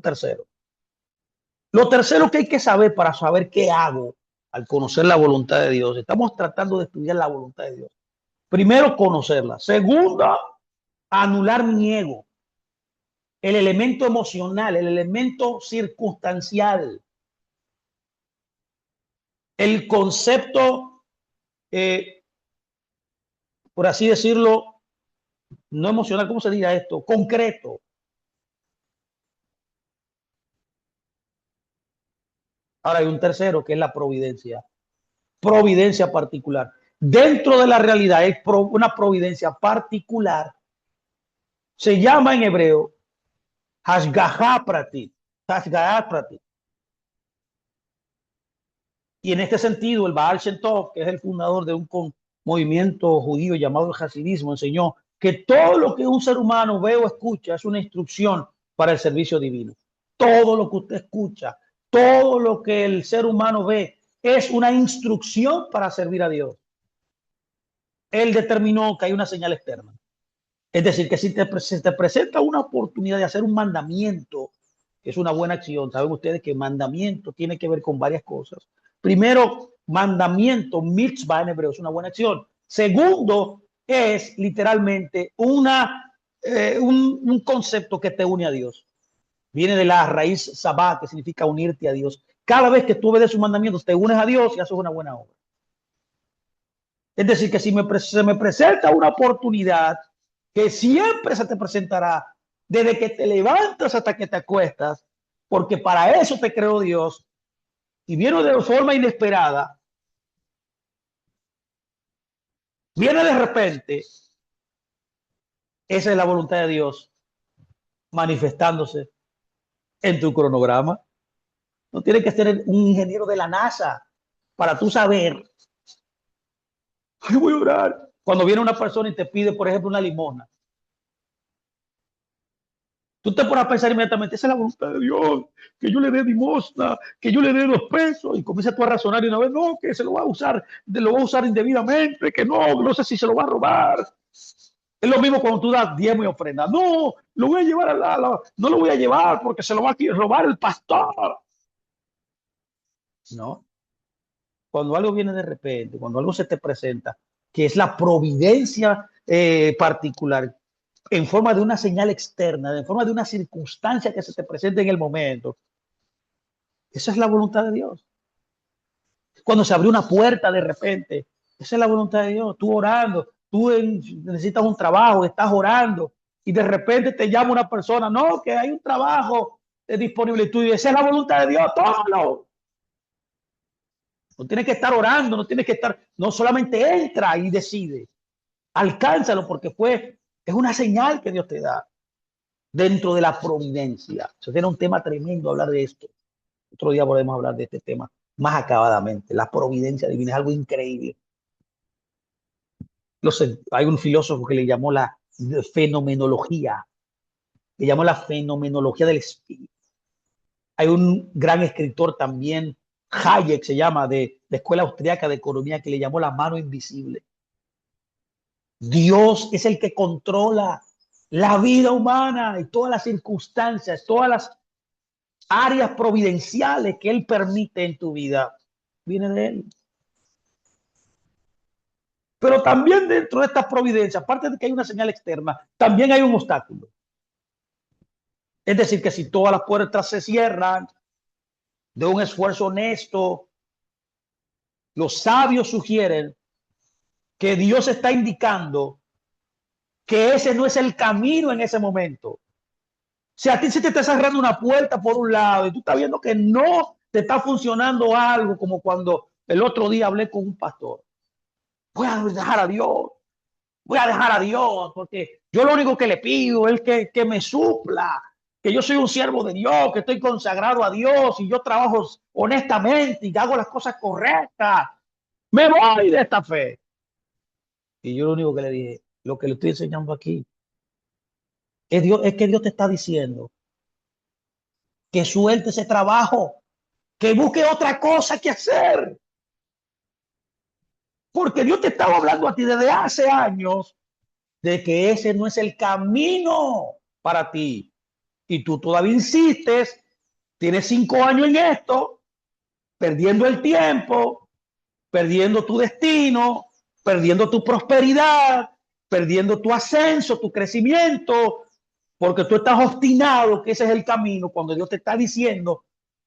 tercero que hay que saber para saber qué hago al conocer la voluntad de Dios. Estamos tratando de estudiar la voluntad de Dios. Primero, conocerla. Segundo, anular mi ego, el elemento emocional, el elemento circunstancial. el concepto, por así decirlo, no emocional, ¿cómo se diría esto? Concreto. Ahora hay un tercero que es la providencia. Providencia particular. Dentro de la realidad hay una providencia particular. Se llama en hebreo Hashgaha Pratit. Hashgaha Pratit. Y en este sentido, el Baal Shem Tov, que es el fundador de un movimiento judío llamado el Hasidismo, enseñó que todo lo que un ser humano ve o escucha es una instrucción para el servicio divino. Todo lo que usted escucha, todo lo que el ser humano ve es una instrucción para servir a Dios. Él determinó que hay una señal externa. Es decir, que si te presenta una oportunidad de hacer un mandamiento, que es una buena acción, saben ustedes que mandamiento tiene que ver con varias cosas. Primero, mandamiento, mitzvah en hebreo, es una buena acción. Segundo, es literalmente un concepto que te une a Dios. Viene de la raíz sabá, que significa unirte a Dios. Cada vez que tú obedeces sus mandamientos, te unes a Dios y haces una buena obra. Es decir, que si se me presenta una oportunidad, que siempre se te presentará, desde que te levantas hasta que te acuestas, porque para eso te creó Dios, y viene de forma inesperada, viene de repente, esa es la voluntad de Dios manifestándose en tu cronograma. No tienes que ser un ingeniero de la NASA para tú saber. Ay, voy a orar. Cuando viene una persona y te pide, por ejemplo, una limosna, tú te pones a pensar inmediatamente, esa es la voluntad de Dios, que yo le dé limosna, que yo le dé 2 pesos, y comienzas tú a razonar y una vez, no, que se lo va a usar, lo va a usar indebidamente, que no sé si se lo va a robar. Es lo mismo cuando tú das diezmo y ofrenda. No, lo voy a llevar no lo voy a llevar porque se lo va a robar el pastor. No, cuando algo viene de repente, cuando algo se te presenta, que es la providencia particular, en forma de una señal externa, en forma de una circunstancia que se te presente en el momento. Esa es la voluntad de Dios. Cuando se abrió una puerta de repente, esa es la voluntad de Dios. Tú orando, necesitas un trabajo, estás orando y de repente te llama una persona, no, que hay un trabajo disponible y tú dices, esa es la voluntad de Dios, tómalo. No tienes que estar orando, no tienes que estar, no solamente entra y decide, alcánzalo porque es una señal que Dios te da dentro de la providencia. Eso tiene un tema tremendo hablar de esto. Otro día podemos hablar de este tema más acabadamente. La providencia divina es algo increíble. Hay un filósofo que le llamó la fenomenología, le llamó la fenomenología del espíritu. Hay un gran escritor también, Hayek se llama, de la Escuela Austriaca de Economía, que le llamó la mano invisible. Dios es el que controla la vida humana y todas las circunstancias, todas las áreas providenciales que Él permite en tu vida. Viene de Él. Pero también dentro de esta providencia, aparte de que hay una señal externa, también hay un obstáculo. Es decir, que si todas las puertas se cierran de un esfuerzo honesto, los sabios sugieren que Dios está indicando que ese no es el camino en ese momento. Si a ti se te está cerrando una puerta por un lado y tú estás viendo que no te está funcionando algo, como cuando el otro día hablé con un pastor, voy a dejar a Dios, porque yo lo único que le pido es que me supla, que yo soy un siervo de Dios, que estoy consagrado a Dios y yo trabajo honestamente y hago las cosas correctas. Me voy de esta fe. Y yo lo único que le dije, lo que le estoy enseñando aquí, es que Dios te está diciendo que suelte ese trabajo, que busque otra cosa que hacer. Porque Dios te estaba hablando a ti desde hace años de que ese no es el camino para ti. Y tú todavía insistes, tienes 5 años en esto, perdiendo el tiempo, perdiendo tu destino, perdiendo tu prosperidad, perdiendo tu ascenso, tu crecimiento, porque tú estás obstinado que ese es el camino, cuando Dios te está diciendo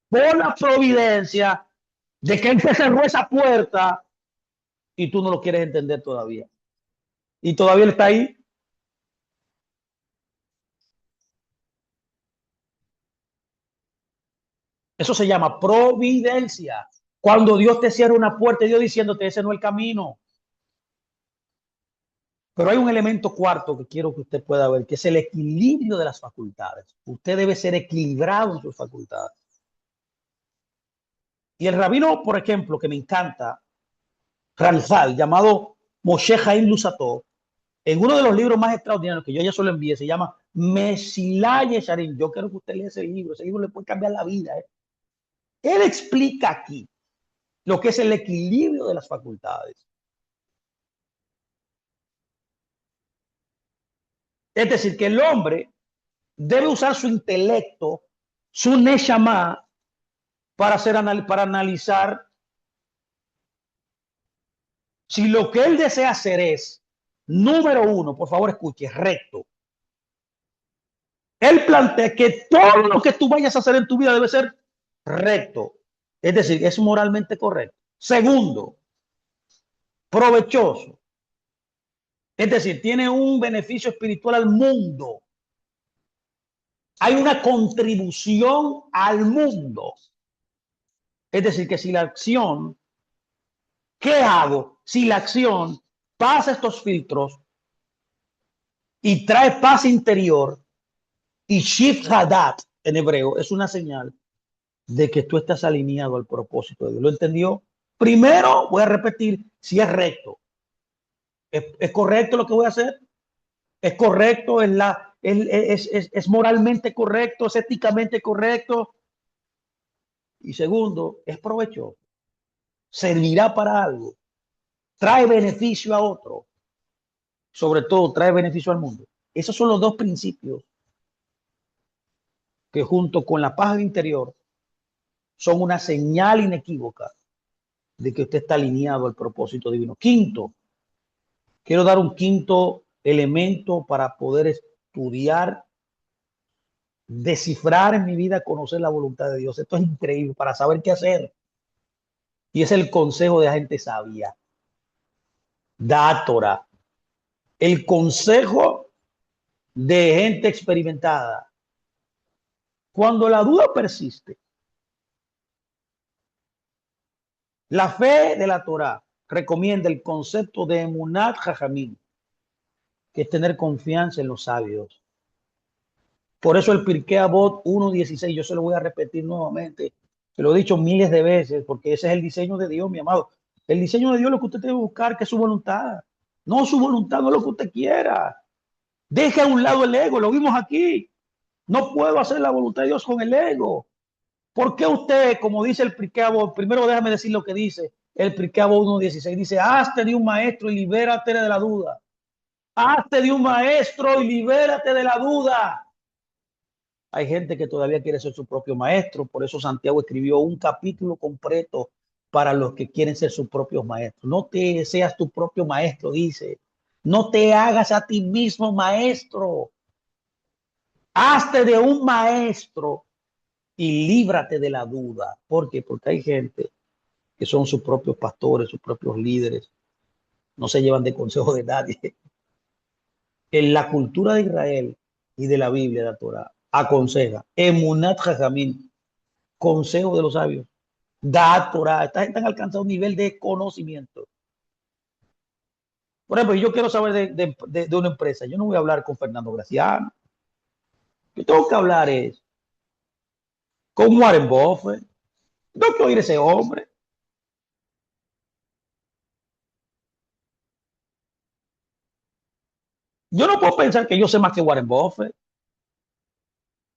por la providencia de que él te cerró esa puerta y tú no lo quieres entender todavía. Y todavía él está ahí. Eso se llama providencia. Cuando Dios te cierra una puerta, Dios diciéndote, ese no es el camino. Pero hay un elemento cuarto que quiero que usted pueda ver, que es el equilibrio de las facultades. Usted debe ser equilibrado en sus facultades. Y el rabino, por ejemplo, que me encanta, Ramsal, llamado Moshe Haim Lusató, en uno de los libros más extraordinarios que yo ya solo envié, se llama Mesilá Yesharim. Yo quiero que usted lea ese libro le puede cambiar la vida. Él explica aquí lo que es el equilibrio de las facultades. Es decir, que el hombre debe usar su intelecto, su neshama, para analizar si lo que él desea hacer es, número uno, por favor escuche, recto. Él plantea que todo lo que tú vayas a hacer en tu vida debe ser recto. Es decir, es moralmente correcto. Segundo, provechoso. Es decir, tiene un beneficio espiritual al mundo. Hay una contribución al mundo. Es decir, que si la acción, ¿qué hago? Si la acción pasa estos filtros y trae paz interior, y Shift Hadat en hebreo es una señal de que tú estás alineado al propósito de Dios. ¿Lo entendió? Primero voy a repetir si es recto. ¿Es correcto lo que voy a hacer? ¿Es correcto? ¿Es moralmente correcto? ¿Es éticamente correcto? Y segundo, es provechoso. Servirá para algo. Trae beneficio a otro. Sobre todo, trae beneficio al mundo. Esos son los dos principios que junto con la paz interior son una señal inequívoca de que usted está alineado al propósito divino. Quinto, quiero dar un quinto elemento para poder estudiar, descifrar en mi vida, conocer la voluntad de Dios. Esto es increíble para saber qué hacer. Y es el consejo de gente sabia. Da Torah. El consejo de gente experimentada. Cuando la duda persiste, la fe de la Torah recomienda el concepto de Emunat Jajamim, que es tener confianza en los sabios. Por eso el Pirkei Avot 1.16, yo se lo voy a repetir nuevamente, se lo he dicho miles de veces, porque ese es el diseño de Dios, mi amado. El diseño de Dios es lo que usted debe buscar, que es su voluntad. No su voluntad, no lo que usted quiera. Deje a un lado el ego, lo vimos aquí. No puedo hacer la voluntad de Dios con el ego. ¿Por qué usted, como dice el Pirkei Avot, primero déjame decir lo que dice el Pirkei Avot 1.16, dice, hazte de un maestro y libérate de la duda. Hazte de un maestro y libérate de la duda. Hay gente que todavía quiere ser su propio maestro, por eso Santiago escribió un capítulo completo para los que quieren ser sus propios maestros. No te seas tu propio maestro, dice. No te hagas a ti mismo maestro. Hazte de un maestro y líbrate de la duda. ¿Por qué? Porque hay gente que son sus propios pastores, sus propios líderes. No se llevan de consejo de nadie. En la cultura de Israel y de la Biblia, de la Torah, aconseja, Emunat Jajamín, consejo de los sabios, da Torah. Esta gente han alcanzado un nivel de conocimiento. Por ejemplo, yo quiero saber de una empresa. Yo no voy a hablar con Fernando Graciano. Yo tengo que hablar es con Warren Buffett. No quiero oír ese hombre. Yo no puedo pensar que yo sé más que Warren Buffett.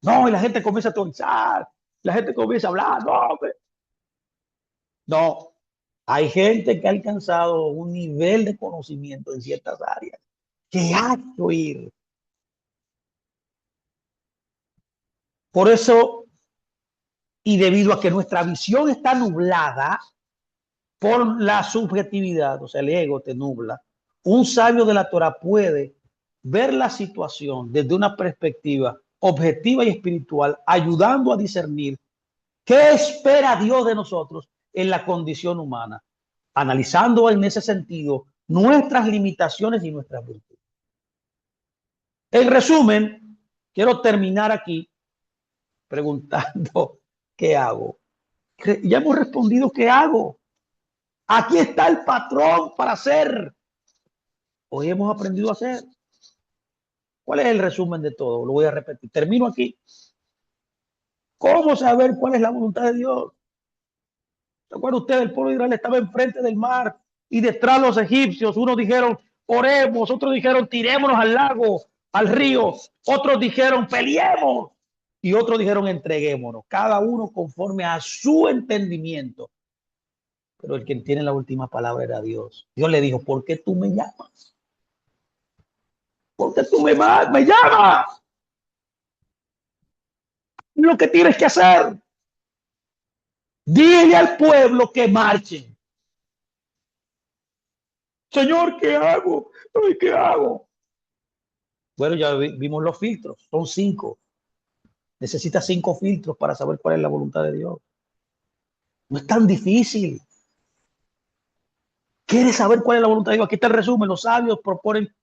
No, y la gente comienza a teorizar. La gente comienza a hablar. No, hombre. No, hay gente que ha alcanzado un nivel de conocimiento en ciertas áreas que hay que oír. Por eso, y debido a que nuestra visión está nublada por la subjetividad, o sea, el ego te nubla, un sabio de la Torah puede ver la situación desde una perspectiva objetiva y espiritual, ayudando a discernir qué espera Dios de nosotros en la condición humana, analizando en ese sentido nuestras limitaciones y nuestras virtudes. En resumen, quiero terminar aquí preguntando qué hago. Ya hemos respondido qué hago. Aquí está el patrón para hacer. Hoy hemos aprendido a hacer. ¿Cuál es el resumen de todo? Lo voy a repetir. Termino aquí. ¿Cómo saber cuál es la voluntad de Dios? ¿Se acuerdan ustedes? El pueblo de Israel estaba enfrente del mar y detrás los egipcios. Unos dijeron, oremos. Otros dijeron, tirémonos al lago, al río. Otros dijeron, peleemos. Y otros dijeron, entreguémonos. Cada uno conforme a su entendimiento. Pero el que tiene la última palabra era Dios. Dios le dijo, ¿por qué tú me llamas? ¿Por qué tú me llamas? Lo que tienes que hacer. Dile al pueblo que marchen. Señor, ¿qué hago? Ay, ¿qué hago? Bueno, ya vimos los filtros. Son 5. Necesitas 5 filtros para saber cuál es la voluntad de Dios. No es tan difícil. ¿Quieres saber cuál es la voluntad de Dios? Aquí está el resumen. Los sabios proponen,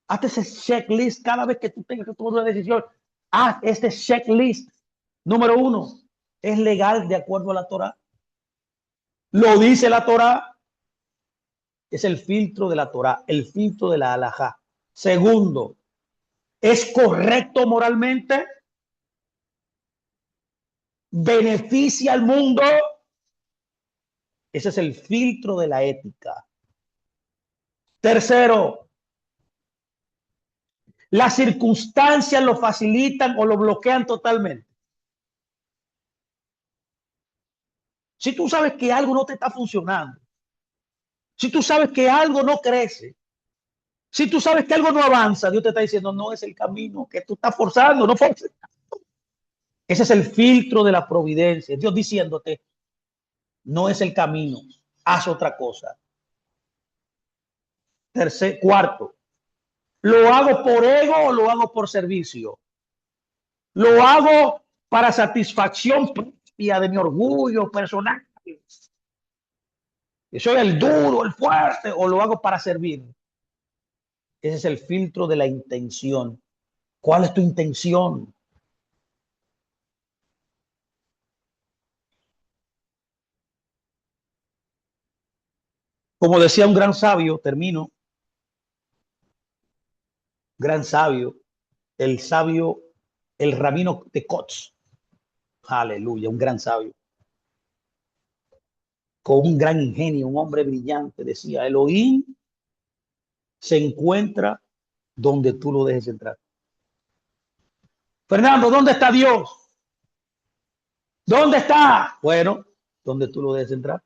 hazte ese checklist cada vez que tú tengas que tomar una decisión. Haz este checklist. Número 1, ¿es legal de acuerdo a la Torah? ¿Lo dice la Torah? Es el filtro de la Torah, el filtro de la halajá. Segundo, ¿es correcto moralmente? ¿Beneficia al mundo? Ese es el filtro de la ética. Tercero, ¿las circunstancias lo facilitan o lo bloquean totalmente? Si tú sabes que algo no te está funcionando, si tú sabes que algo no crece, si tú sabes que algo no avanza, Dios te está diciendo, no es el camino que tú estás forzando, no forces. Ese es el filtro de la providencia. Dios diciéndote, no es el camino, haz otra cosa. Cuarto, ¿lo hago por ego o lo hago por servicio? ¿Lo hago para satisfacción propia de mi orgullo personal? ¿Que soy el duro, el fuerte, o lo hago para servir? Ese es el filtro de la intención. ¿Cuál es tu intención? Como decía un gran sabio, termino, gran sabio, el rabino de Kotz, aleluya, un gran sabio, con un gran ingenio, un hombre brillante, decía, Elohim se encuentra donde tú lo dejes entrar. Fernando, ¿dónde está Dios? ¿Dónde está? Bueno, donde tú lo dejes entrar.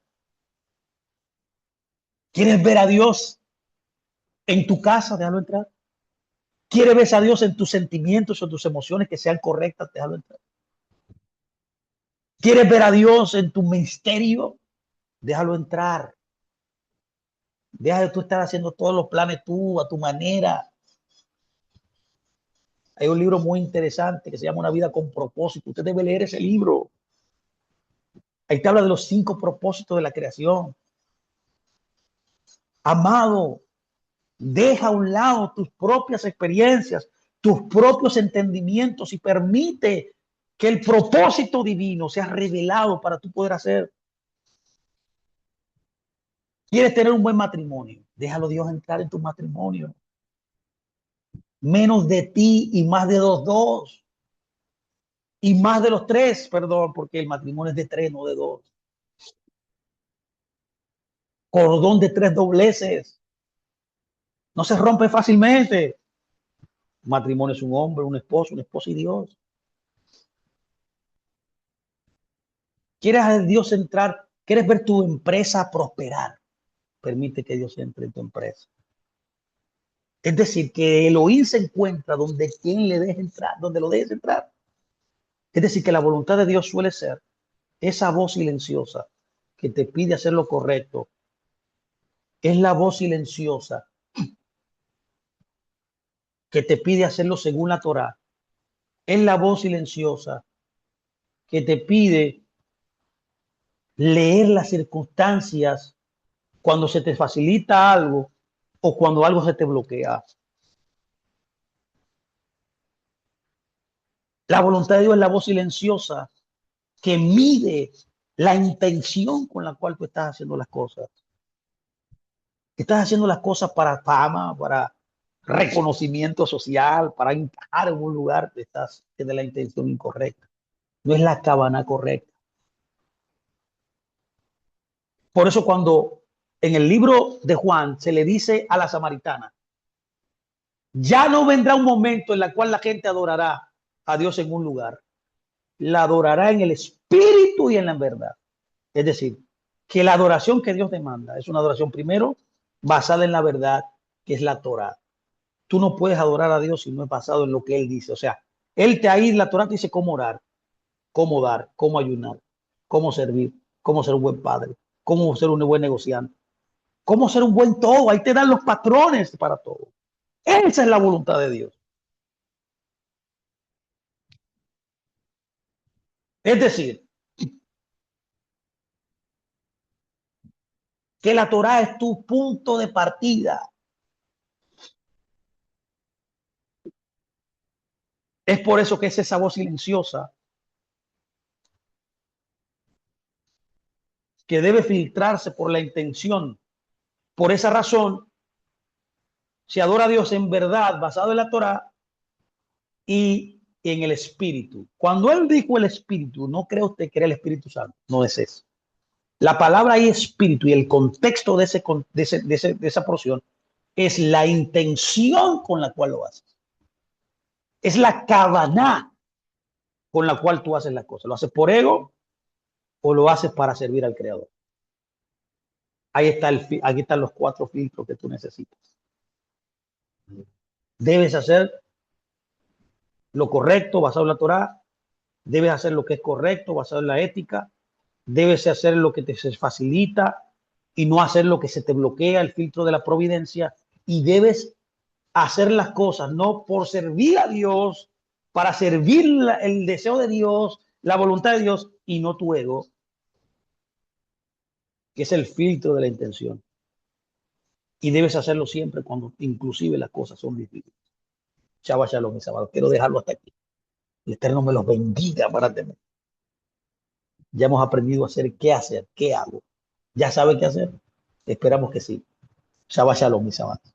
¿Quieres ver a Dios en tu casa? Déjalo entrar. ¿Quieres ver a Dios en tus sentimientos o tus emociones que sean correctas? Déjalo entrar. ¿Quieres ver a Dios en tu ministerio? Déjalo entrar. Deja de tú estar haciendo todos los planes tú, a tu manera. Hay un libro muy interesante que se llama Una vida con propósito. Usted debe leer ese libro. Ahí te habla de los 5 propósitos de la creación. Amado, deja a un lado tus propias experiencias, tus propios entendimientos y permite que el propósito divino sea revelado para tú poder hacer. ¿Quieres tener un buen matrimonio? Déjalo Dios entrar en tu matrimonio. Menos de ti y más de dos. Y más de los 3, perdón, porque el matrimonio es de 3, no de 2. Cordón de 3 dobleces. No se rompe fácilmente. Un matrimonio es un hombre, un esposo, una esposa y Dios. ¿Quieres a Dios entrar? ¿Quieres ver tu empresa prosperar? Permite que Dios entre en tu empresa. Es decir, que Elohim se encuentra donde quien le deje entrar, donde lo dejes entrar. Es decir, que la voluntad de Dios suele ser esa voz silenciosa que te pide hacer lo correcto. Es la voz silenciosa que te pide hacerlo según la Torá. Es la voz silenciosa que te pide leer las circunstancias cuando se te facilita algo o cuando algo se te bloquea. La voluntad de Dios es la voz silenciosa que mide la intención con la cual tú estás haciendo las cosas. Estás haciendo las cosas para fama, para reconocimiento social, para encajar en un lugar, estás de la intención incorrecta. No es la cabana correcta. Por eso cuando en el libro de Juan se le dice a la samaritana, ya no vendrá un momento en el cual la gente adorará a Dios en un lugar, la adorará en el espíritu y en la verdad. Es decir, que la adoración que Dios demanda es una adoración primero basada en la verdad, que es la Torah. Tú no puedes adorar a Dios si no es basado en lo que Él dice. O sea, Él te ahí, la Torah te dice cómo orar, cómo dar, cómo ayunar, cómo servir, cómo ser un buen padre, cómo ser un buen negociante, cómo ser un buen todo. Ahí te dan los patrones para todo. Esa es la voluntad de Dios. Es decir, que la Torah es tu punto de partida. Es por eso que es esa voz silenciosa que debe filtrarse por la intención. Por esa razón, se adora a Dios en verdad, basado en la Torah y en el Espíritu. Cuando Él dijo el Espíritu, no cree usted que era el Espíritu Santo, no es eso. La palabra ahí espíritu y el contexto de esa porción es la intención con la cual lo haces. Es la cabana con la cual tú haces las cosas. ¿Lo haces por ego o lo haces para servir al Creador? Ahí está aquí están los 4 filtros que tú necesitas. Debes hacer lo correcto basado en la Torah, debes hacer lo que es correcto basado en la ética, debes hacer lo que te se facilita y no hacer lo que se te bloquea, el filtro de la providencia, y debes hacer las cosas no por servir a Dios, para servir el deseo de Dios, la voluntad de Dios y no tu ego, que es el filtro de la intención. Y debes hacerlo siempre cuando inclusive las cosas son difíciles. Shabbat shalom, mis amados. Quiero dejarlo hasta aquí. El Eterno me los bendiga para tener. Ya hemos aprendido a hacer qué hacer, qué hago. ¿Ya sabe qué hacer? Esperamos que sí. Shabbat shalom, mis amados.